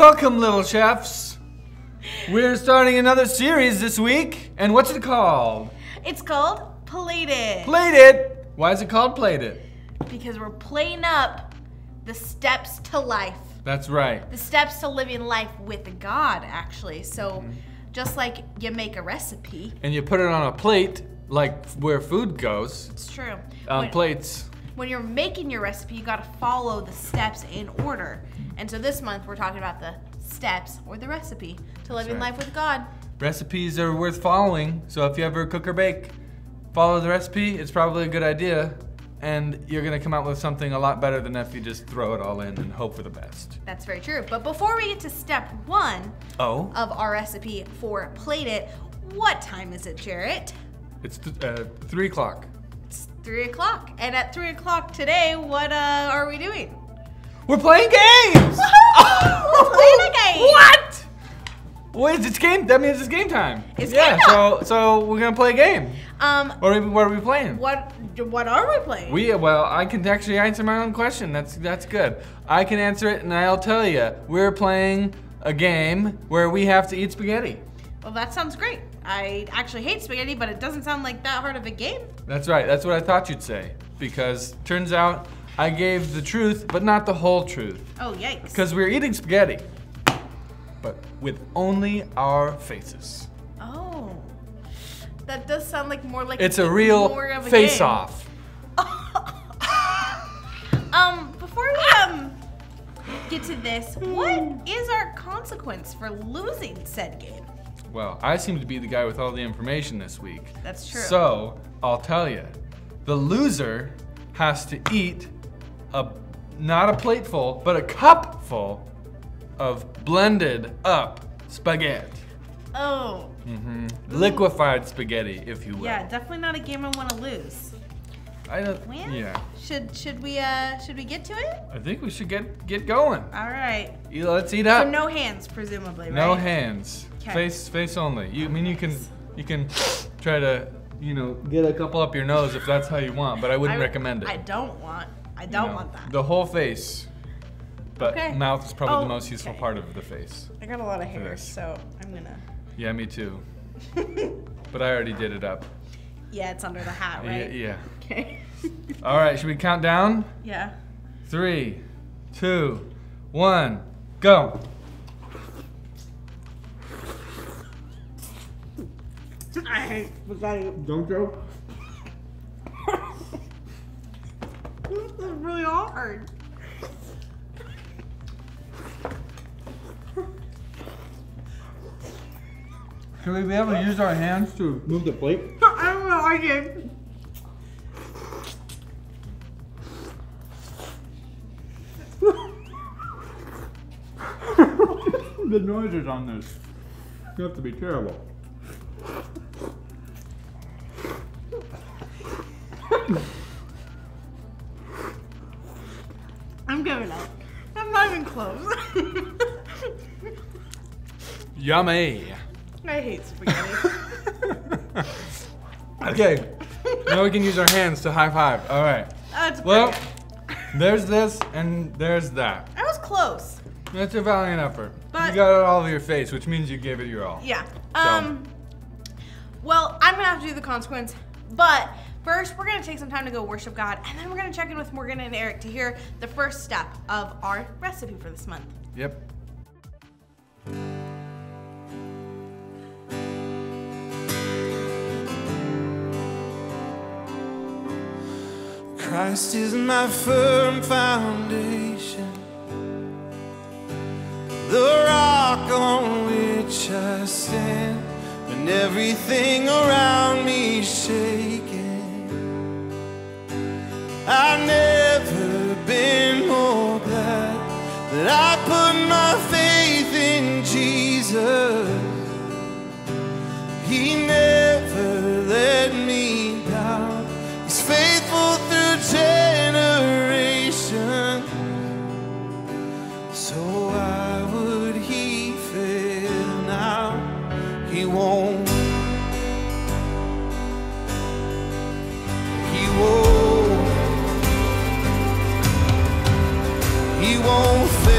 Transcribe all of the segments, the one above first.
Welcome, little chefs. We're starting another series this week, and what's it called? It's called Plate It. Plate It. Why is it called Plate It? Because we're playing up the steps to life. That's right. The steps to living life with God, actually. So, just like you make a recipe. And you put it on a plate, like where food goes. It's true. On plates. When you're making your recipe, you gotta follow the steps in order. And so this month, we're talking about the steps or the recipe to living life with God. Recipes are worth following, so if you ever cook or bake, follow the recipe. It's probably a good idea, and you're gonna come out with something a lot better than if you just throw it all in and hope for the best. That's very true. But before we get to step one of our recipe for Plate It, what time is it, Jarrett? It's 3 o'clock. It's 3 o'clock. And at 3 o'clock today, what are we doing? We're playing games! We're playing a game! What? Wait, it's game. That means it's game time. It's game time. So we're gonna play a game. What are we playing? What are we playing? Well, I can actually answer my own question. That's good. I can answer it, and I'll tell you. We're playing a game where we have to eat spaghetti. Well, that sounds great. I actually hate spaghetti, but it doesn't sound like that hard of a game. That's right. That's what I thought you'd say. Because turns out I gave the truth, but not the whole truth. Oh, yikes. Because we're eating spaghetti, but with only our faces. Oh. That does sound like more like it's a real face-off. Before we get to this, what is our consequence for losing said game? Well, I seem to be the guy with all the information this week. That's true. So, I'll tell you. The loser has to eat not a plateful, but a cupful of blended up spaghetti. Oh. Liquefied spaghetti, if you will. Yeah, definitely not a game I want to lose. I don't. Well, yeah. Should we get to it? I think we should get going. All right. Let's eat up. So no hands, presumably, right? No hands. Okay. Face only. You can try to get a couple up your nose if that's how you want, but I wouldn't recommend it. I don't want that. The whole face. But okay. mouth is probably the most useful part of the face. I got a lot of hair, so I'm gonna. Yeah, me too. But I already did it up. Yeah, it's under the hat, right? Yeah. Okay. All right, should we count down? Yeah. 3, 2, 1, go. I hate spaghetti. Don't joke. This is really hard. Should we be able to use our hands to move the plate? I don't know, I did. The noises on this have to be terrible. I'm giving up. I'm not even close. Yummy. I hate spaghetti. Okay, now we can use our hands to high five. All right. That's great. Well, there's this and there's that. I was close. That's a valiant effort. But you got it all over your face, which means you gave it your all. Yeah. So. Well, I'm gonna have to do the consequence, but first we're gonna take some time to go worship God, and then we're gonna check in with Morgan and Eric to hear the first step of our recipe for this month. Yep. Christ is my firm foundation, the rock on which I stand, when everything around me is shaking. I've never been more glad that I put my faith in Jesus. He never let me down. He's faithful through generations. So why would he fail now? He won't. He won't. He won't fail.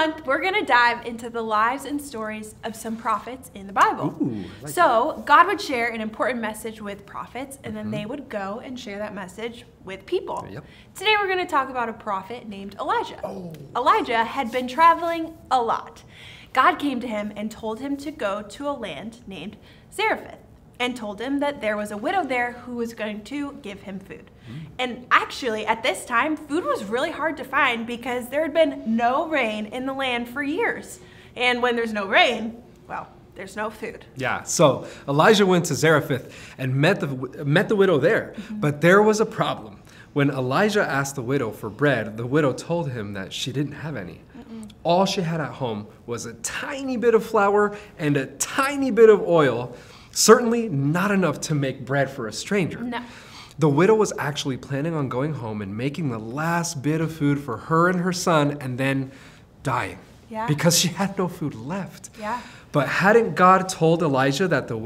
month, we're going to dive into the lives and stories of some prophets in the Bible. Ooh, like So God would share an important message with prophets, and then they would go and share that message with people. Yep. Today we're going to talk about a prophet named Elijah. Elijah had been traveling a lot. God came to him and told him to go to a land named Zarephath, and told him that there was a widow there who was going to give him food. And actually, at this time, food was really hard to find because there had been no rain in the land for years. And when there's no rain, well, there's no food. Yeah, so Elijah went to Zarephath and met the widow there. But there was a problem. When Elijah asked the widow for bread, the widow told him that she didn't have any. All she had at home was a tiny bit of flour and a tiny bit of oil, certainly not enough to make bread for a stranger. No. The widow was actually planning on going home and making the last bit of food for her and her son and then dying. Yeah. Because she had no food left. Yeah. But hadn't God told Elijah that the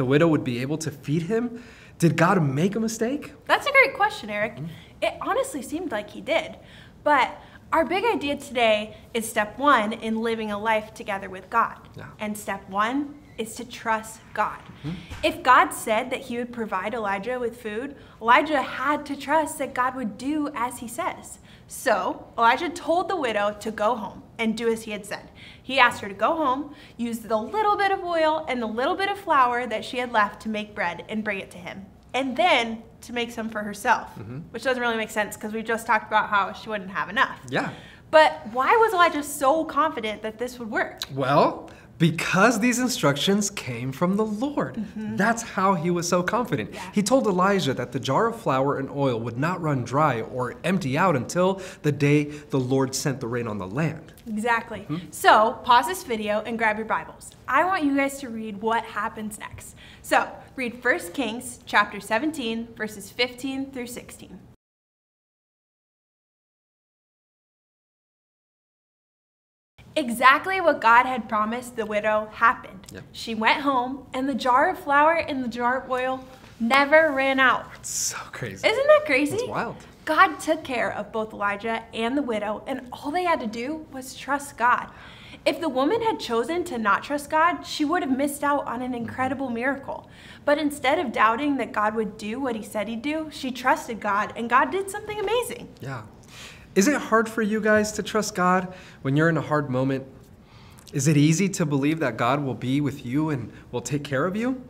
widow would be able to feed him? Did God make a mistake? That's a great question, Eric. It honestly seemed like he did. But our big idea today is step 1 in living a life together with God. Yeah. And step 1 is to trust God. If God said that he would provide Elijah with food, Elijah had to trust that God would do as he says. So Elijah told the widow to go home and do as he had said. He asked her to go home, use the little bit of oil and the little bit of flour that she had left to make bread and bring it to him. And then to make some for herself, which doesn't really make sense because we just talked about how she wouldn't have enough. Yeah. But why was Elijah so confident that this would work? Well, because these instructions came from the Lord. That's how he was so confident. Yeah. He told Elijah that the jar of flour and oil would not run dry or empty out until the day the Lord sent the rain on the land. Exactly. So pause this video and grab your Bibles. I want you guys to read what happens next. So read 1 Kings chapter 17, verses 15 through 16. Exactly what God had promised the widow happened. Yep. She went home, and the jar of flour and the jar of oil never ran out. So crazy. Isn't that crazy? It's wild. God took care of both Elijah and the widow, and all they had to do was trust God. If the woman had chosen to not trust God, she would have missed out on an incredible miracle. But instead of doubting that God would do what he said he'd do, she trusted God, and God did something amazing. Yeah. Is it hard for you guys to trust God when you're in a hard moment? Is it easy to believe that God will be with you and will take care of you?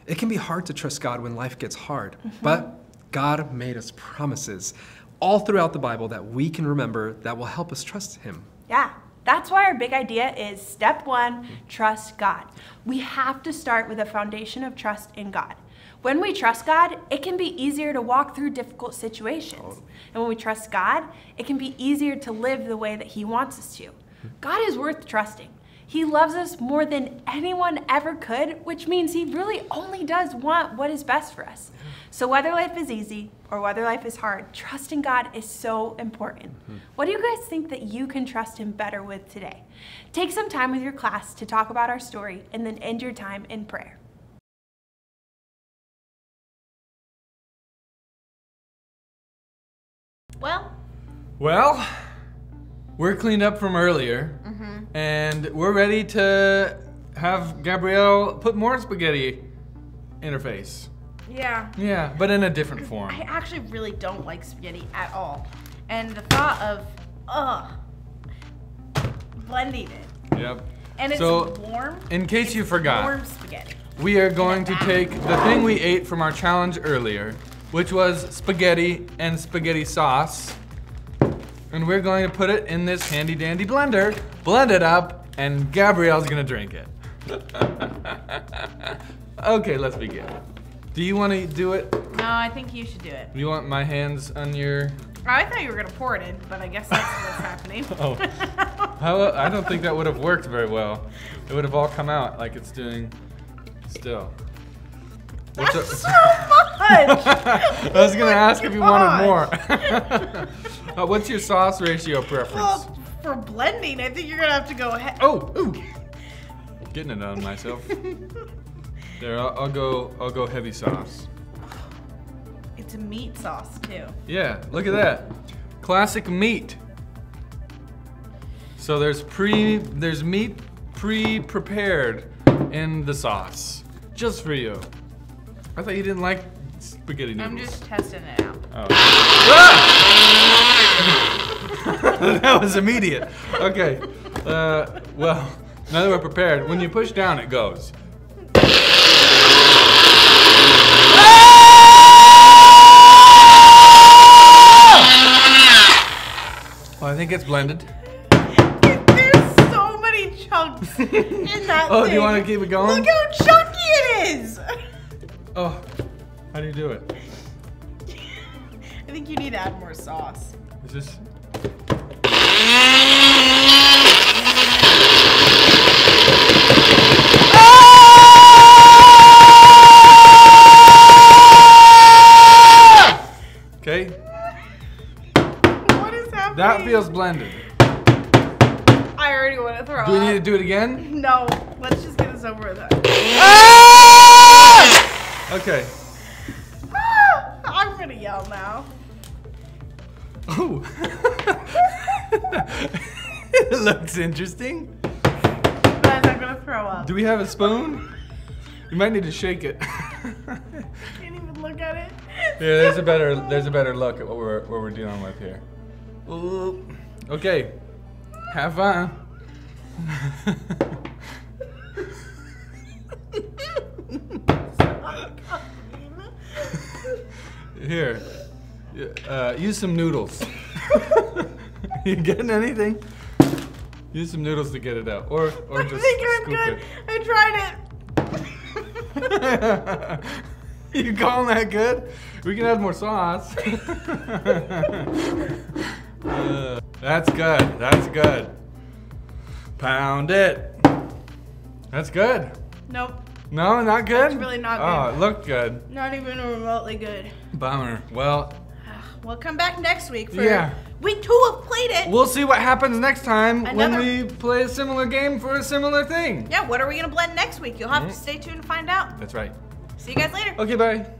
It can be hard to trust God when life gets hard, but God made us promises all throughout the Bible that we can remember that will help us trust him. Yeah, that's why our big idea is step 1, trust God. We have to start with a foundation of trust in God. When we trust God, it can be easier to walk through difficult situations. And when we trust God, it can be easier to live the way that he wants us to. God is worth trusting. He loves us more than anyone ever could, which means he really only does want what is best for us. So whether life is easy or whether life is hard, trusting God is so important. What do you guys think that you can trust him better with today? Take some time with your class to talk about our story and then end your time in prayer. Well, we're cleaned up from earlier, and we're ready to have Gabrielle put more spaghetti in her face. Yeah. Yeah, but in a different form. I actually really don't like spaghetti at all. And the thought of, blending it. Yep. And it's So, warm. in case you forgot, Warm spaghetti. we are going to take the thing we ate from our challenge earlier, which was spaghetti and spaghetti sauce, and we're going to put it in this handy dandy blender, blend it up, and Gabrielle's gonna drink it. Okay, let's begin. Do you want to do it? No, I think you should do it. You want my hands on your... I thought you were gonna pour it in, but I guess that's what's happening. Oh. I don't think that would have worked very well. It would have all come out like it's doing still. That's What's so much! I was gonna ask if you wanted more. What's your sauce ratio preference? Well, for blending, I think you're gonna have to go ahead. Oh, ooh. Getting it on myself. There, I'll go heavy sauce. It's a meat sauce too. Yeah, look at that. Classic meat. So there's meat pre-prepared in the sauce, just for you. I thought you didn't like spaghetti noodles. I'm just testing it out. Oh. Ah! That was immediate. Okay. Well, now that we're prepared, when you push down, it goes. Well, I think it's blended. There's so many chunks in that Oh, thing. do you want to keep it going? Look how chunky it is. Oh, how do you do it? I think you need to add more sauce. Is this? Okay, What is happening? that feels blended. I already want to throw up. Do we need to do it again? No, let's just get this over with. Okay. I'm gonna yell now. Oh. It looks interesting. Guys, I'm gonna throw up. Do we have a spoon? We might need to shake it. Can't even look at it. Yeah, there's a better look at what we're dealing with here. Ooh. Okay, have fun. Here, use some noodles. You getting anything? Use some noodles to get it out, or I just think I'm scoop good. it. I tried it. You calling that good? We can add more sauce. That's good. That's good. Pound it. That's good. Nope, No, not good? It's really not Oh, good. it looked good. not even remotely good. Bummer. Well, We'll come back next week for Yeah. week 2 of Played It. we'll see what happens next time when Another- we play a similar game for a similar thing. Yeah, what are we gonna blend next week? You'll have to stay tuned to find out. That's right. See you guys later. Okay, bye.